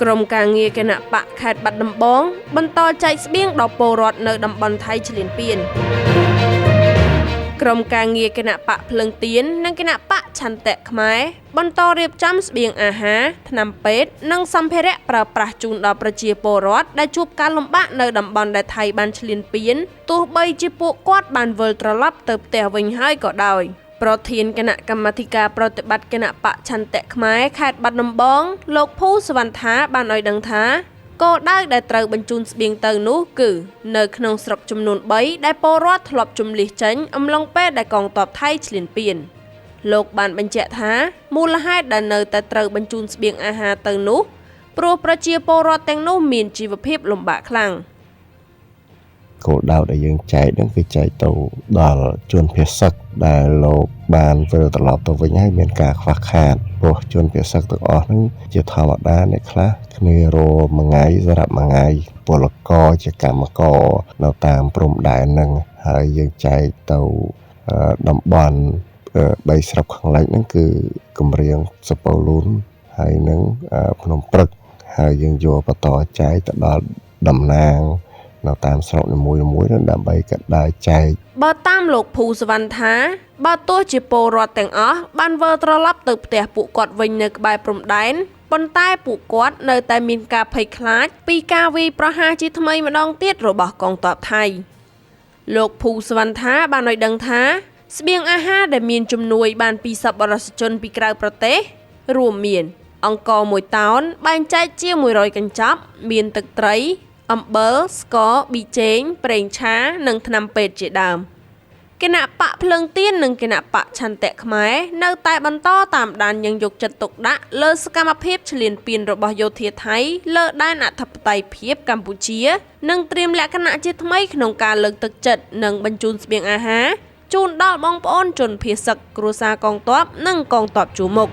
ក្រុមការងារគណៈបកខេត្តបាត់ដំបងបន្តចែកស្បៀងដល់ពលរដ្ឋនៅតំបន់ថៃឈ្លានពានក្រុមការងារគណៈបកភ្លឹងទៀននិងគណៈបកឆន្ទៈខ្មែរបន្តរៀបចំស្បៀងអាហារថ្នាំពេទ្យនិងសម្ភារៈប្រើប្រាស់ជូនដល់ប្រជាពលរដ្ឋដែលជួបការលំបាកនៅតំបន់ដែលថៃបានឈ្លានពានទោះបីជាពួកគាត់បានវិលត្រឡប់ទៅផ្ទះវិញហើយក៏ដោយប្រធានគណៈកម្មាធិការប្រតិបត្តិគណៈបកឆន្ទៈខ្មែរខេត្តបាត់ដំបងលោកភូសវណ្ណថាបានឲ្យដឹងថាគោលដៅដែលត្រូវបញ្ជូនស្បៀងទៅនោះគឺនៅក្នុងស្រុកចំនួន3ដែលពលរដ្ឋធ្លាប់ជម្លៀសចេញអំឡុងពេលដែលកងទ័ពថៃឈ្លានពានលោកបានបញ្ជាក់ថាមូលហេតុដែលនៅតែត្រូវបញ្ជូនស្បៀងអាហារទៅនោះព្រោះប្រជាពលរដ្ឋទាំងនោះមានជីវភាពលំបាកខ្លាំងគោលដៅដែលយើងចែកហ្នឹងគឺចែកទៅដល់ជនភៀសសឹកដែលលោកបានវិលត្រឡប់ទៅវិញហើយមានការខ្វះខាតព្រោះជនភៀសសឹកទាំងអស់ហ្នឹងជាធម្មតាអ្នកខ្លះគ្នារមួយថ្ងៃសម្រាប់មួយថ្ងៃពលករជាកម្មករនៅតាមព្រំដែនហ្នឹងហើយយើងចែកទៅតំបន់3ស្រុកខាងលិចហ្នឹងគឺគម្រៀងសពៅលូនហើយនឹងភ្នំព្រឹកហើយយើងយកបន្តចែកទៅដល់តំណាងនៅតាមស្រុកនីមួយៗនឹងដើម្បីកដើរចែកបើតាមលោកភូសវណ្ណថាបើទោះជាពលរដ្ឋទាំងអស់បានវិលត្រឡប់ទៅផ្ទះពួកគាត់វិញនៅក្បែរព្រំដែនប៉ុន្តែពួកគាត់នៅតែមានការភ័យខ្លាចពីការវាយប្រហារជាថ្មីម្ដងទៀតរបស់កងទ័ពថៃលោកភូសវណ្ណថាបានឲ្យដឹងថាស្បៀងអាហារដែលមានជំនួយបានពីសប្បុរសជនពីក្រៅប្រទេសរួមមានអង្ករ1តោនបែងចែកជា100កញ្ចប់មានទឹកត្រីអំបិលស្ករប៊ីចេងប្រេងឆានិងថ្នាំពេទ្យជាដើមគណៈបកភ្លើងទៀននិងគណៈបកឆន្ទៈខ្មែរនៅតែបន្តតាមដានយ៉ាងយកចិត្តទុកដាក់លើសកម្មភាពឈ្លានពានរបស់យោធាថៃលើដែនអធិបតេយ្យភាពកម្ពុជានិងត្រៀមលក្ខណៈជាថ្មីក្នុងការលើកទឹកចិត្តនិងបញ្ជូនស្បៀងអាហារជូនដល់បងប្អូនជនភៀសសឹកគ្រួសារកងទ័ពនិងកងទ័ពជួរមុខ